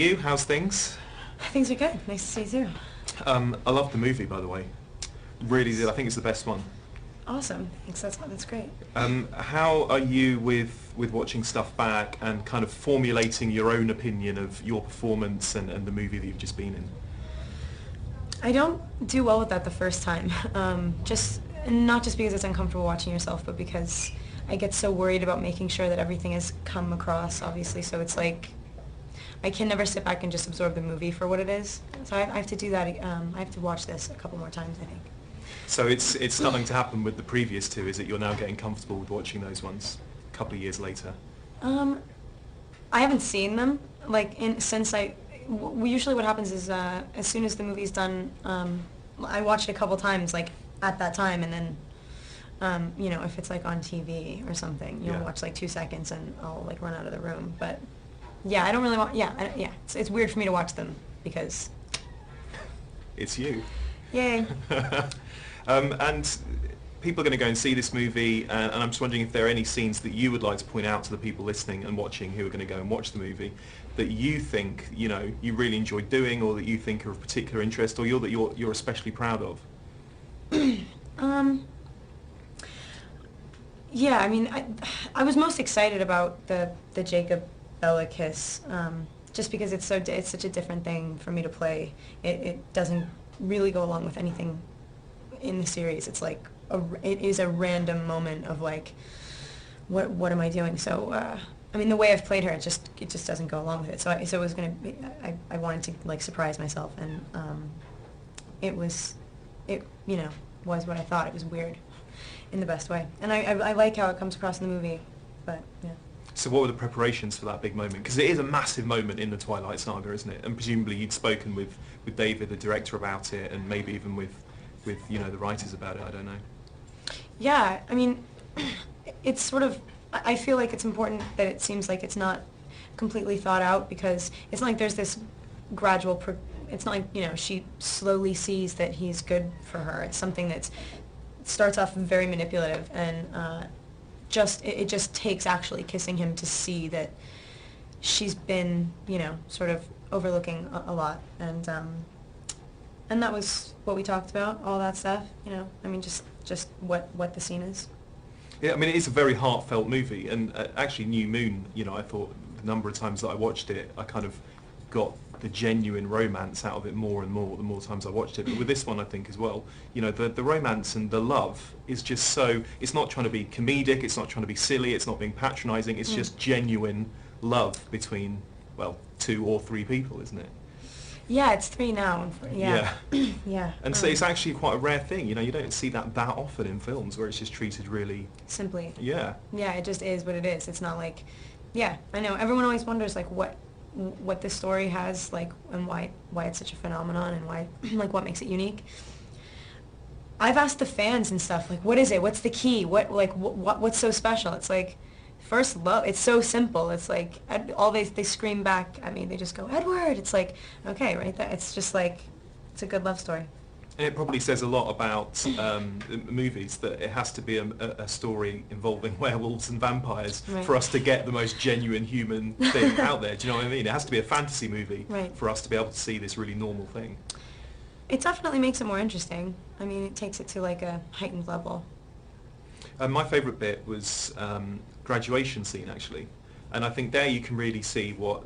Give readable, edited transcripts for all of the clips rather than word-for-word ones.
you. How's things? Things are good. Nice to see you too. I love the movie, by the way. Really did. I think it's the best one. Awesome. Thanks. That's great. How are you with watching stuff back and kind of formulating your own opinion of your performance and the movie that you've just been in? I don't do well with that the first time. Not just because it's uncomfortable watching yourself, but because I get so worried about making sure that everything has come across, obviously. So it's like I can never sit back and just absorb the movie for what it is. So I have to do that. I have to watch this a couple more times, I think. So it's starting to happen with the previous two, is it? You're now getting comfortable with watching those ones a couple of years later? I haven't seen them. Usually what happens is as soon as the movie's done, I watch it a couple times, like at that time, and then if it's like on TV or something, you'll watch like 2 seconds and I'll like run out of the room. But yeah, I don't really want. It's weird for me to watch them because it's you. Yay. And people are going to go and see this movie, and I'm just wondering if there are any scenes that you would like to point out to the people listening and watching who are going to go and watch the movie that you think you really enjoyed doing, or that you think are of particular interest, or you're especially proud of. Yeah, I mean, I was most excited about the Jacob Bella kiss, just because it's such a different thing for me to play. It doesn't really go along with anything in the series. It's like it is a random moment of like, what am I doing? So I mean, the way I've played her, it just doesn't go along with it. So it was gonna be. I wanted to like surprise myself, and it was what I thought. It was weird in the best way, and I like how it comes across in the movie. But yeah. So what were the preparations for that big moment? Because it is a massive moment in the Twilight Saga, isn't it? And presumably you'd spoken with David, the director, about it, and maybe even with the writers about it. I don't know. Yeah, I mean, it's sort of. I feel like it's important that it seems like it's not completely thought out, because it's not like there's this gradual. It's not like she slowly sees that he's good for her. It's something that starts off very manipulative, and it just takes actually kissing him to see that she's been sort of overlooking a lot, and that was what we talked about, all that stuff. I mean, just what the scene is. Yeah, I mean, it is a very heartfelt movie, and actually New Moon, I thought the number of times that I watched it, I kind of got the genuine romance out of it more and more the more times I watched it. But with this one, I think as well, the romance and the love is just so, it's not trying to be comedic, it's not trying to be silly, it's not being patronising, it's just genuine love between, well, 2 or 3 people, isn't it? Yeah, it's 3 now. Yeah. Yeah. And so it's actually quite a rare thing, you don't see that often in films, where it's just treated really... simply. Yeah. Yeah, it just is what it is. It's not like... Yeah, I know. Everyone always wonders, like, what this story has, like, and why it's such a phenomenon, and why, like, what makes it unique. I've asked the fans and stuff, like, what is it? What's the key? What's so special? It's like... First love, it's so simple. It's like all they scream back at me. They just go, Edward. It's like, okay, right there. It's just like, it's a good love story. And it probably says a lot about movies, that it has to be a story involving werewolves and vampires for us to get the most genuine human thing out there. Do you know what I mean? It has to be a fantasy movie for us to be able to see this really normal thing. It definitely makes it more interesting. I mean, it takes it to like a heightened level. My favourite bit was graduation scene, actually, and I think there you can really see what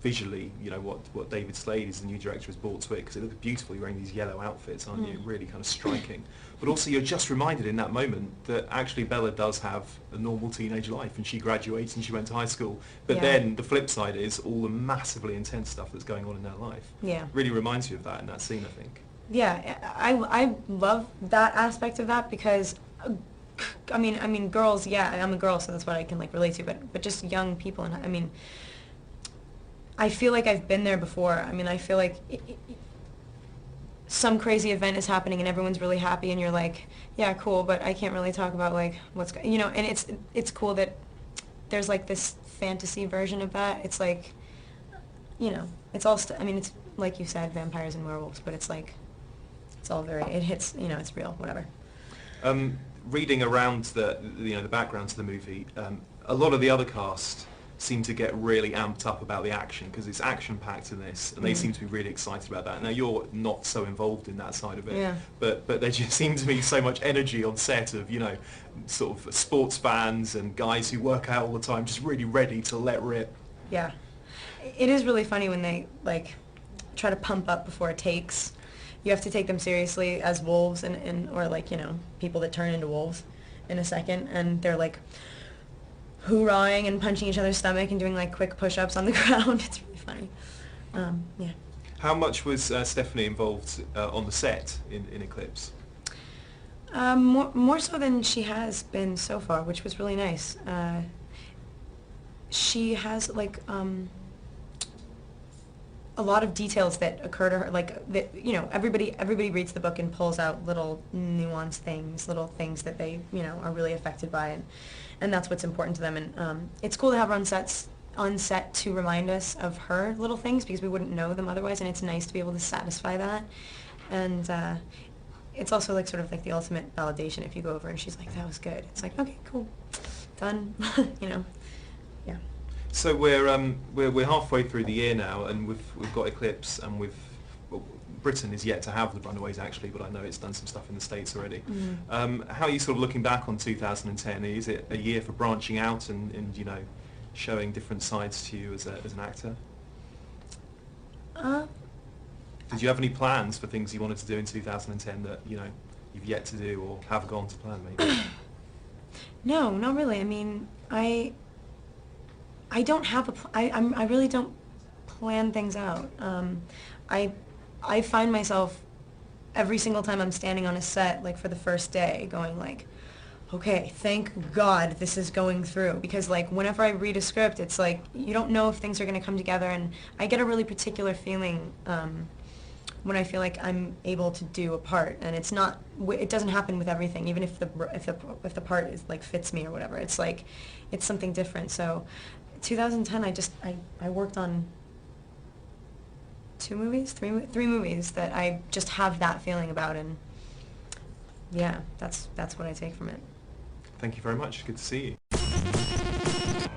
visually, what David Slade, as the new director, has brought to it, because it looks beautiful. You're wearing these yellow outfits, aren't you? Really kind of striking. But also you're just reminded in that moment that actually Bella does have a normal teenage life, and she graduates and she went to high school. But then the flip side is all the massively intense stuff that's going on in her life. Yeah. Really reminds you of that in that scene, I think. Yeah, I love that aspect of that, because I mean, girls. Yeah, I'm a girl, so that's what I can like relate to. But just young people, and I mean, I feel like I've been there before. I mean, I feel like some crazy event is happening and everyone's really happy, and you're like, yeah, cool, but I can't really talk about like what's And it's cool that there's like this fantasy version of that. It's like, it's all. I mean, it's like you said, vampires and werewolves, but it's like, it's all very. It hits. It's real. Whatever. Reading around the background to the movie, a lot of the other cast seem to get really amped up about the action because it's action-packed in this, and they seem to be really excited about that. Now you're not so involved in that side of it, Yeah. but there just seems to be so much energy on set of, you know, sort of sports fans and guys who work out all the time, just really ready to let rip. Yeah. It is really funny when they, like, try to pump up before it takes. You have to take them seriously as wolves and or, like, you know, people that turn into wolves in a second, and they're, like, hoorahing and punching each other's stomach and doing, like, quick push-ups on the ground. It's really funny. Yeah. How much was Stephanie involved on the set in Eclipse? More so than she has been so far, which was really nice. She has, like, a lot of details that occur to her, like, that, you know, everybody reads the book and pulls out little nuanced things, little things that they, you know, are really affected by, and that's what's important to them. And it's cool to have her on set to remind us of her little things, because we wouldn't know them otherwise, and it's nice to be able to satisfy that. And it's also, like, sort of like the ultimate validation if you go over and she's like, that was good. It's like, okay, cool, done. You know. Yeah. So we're halfway through the year now, and we've got Eclipse, and Britain is yet to have The Runaways actually, but I know it's done some stuff in the States already. How are you sort of looking back on 2010? Is it a year for branching out and you know, showing different sides to you as an actor? Did you have any plans for things you wanted to do in 2010 that, you know, you've yet to do or have gone to plan maybe? No, not really. I mean, I don't have I really don't plan things out. I find myself every single time I'm standing on a set, like for the first day, going like, okay, thank God this is going through. Because, like, whenever I read a script, it's like you don't know if things are going to come together, and I get a really particular feeling when I feel like I'm able to do a part, and it's not. It doesn't happen with everything, even if the part is, like, fits me or whatever. It's like it's something different. So 2010, I worked on three movies that I just have that feeling about, and yeah, that's what I take from it. Thank you very much. Good to see you.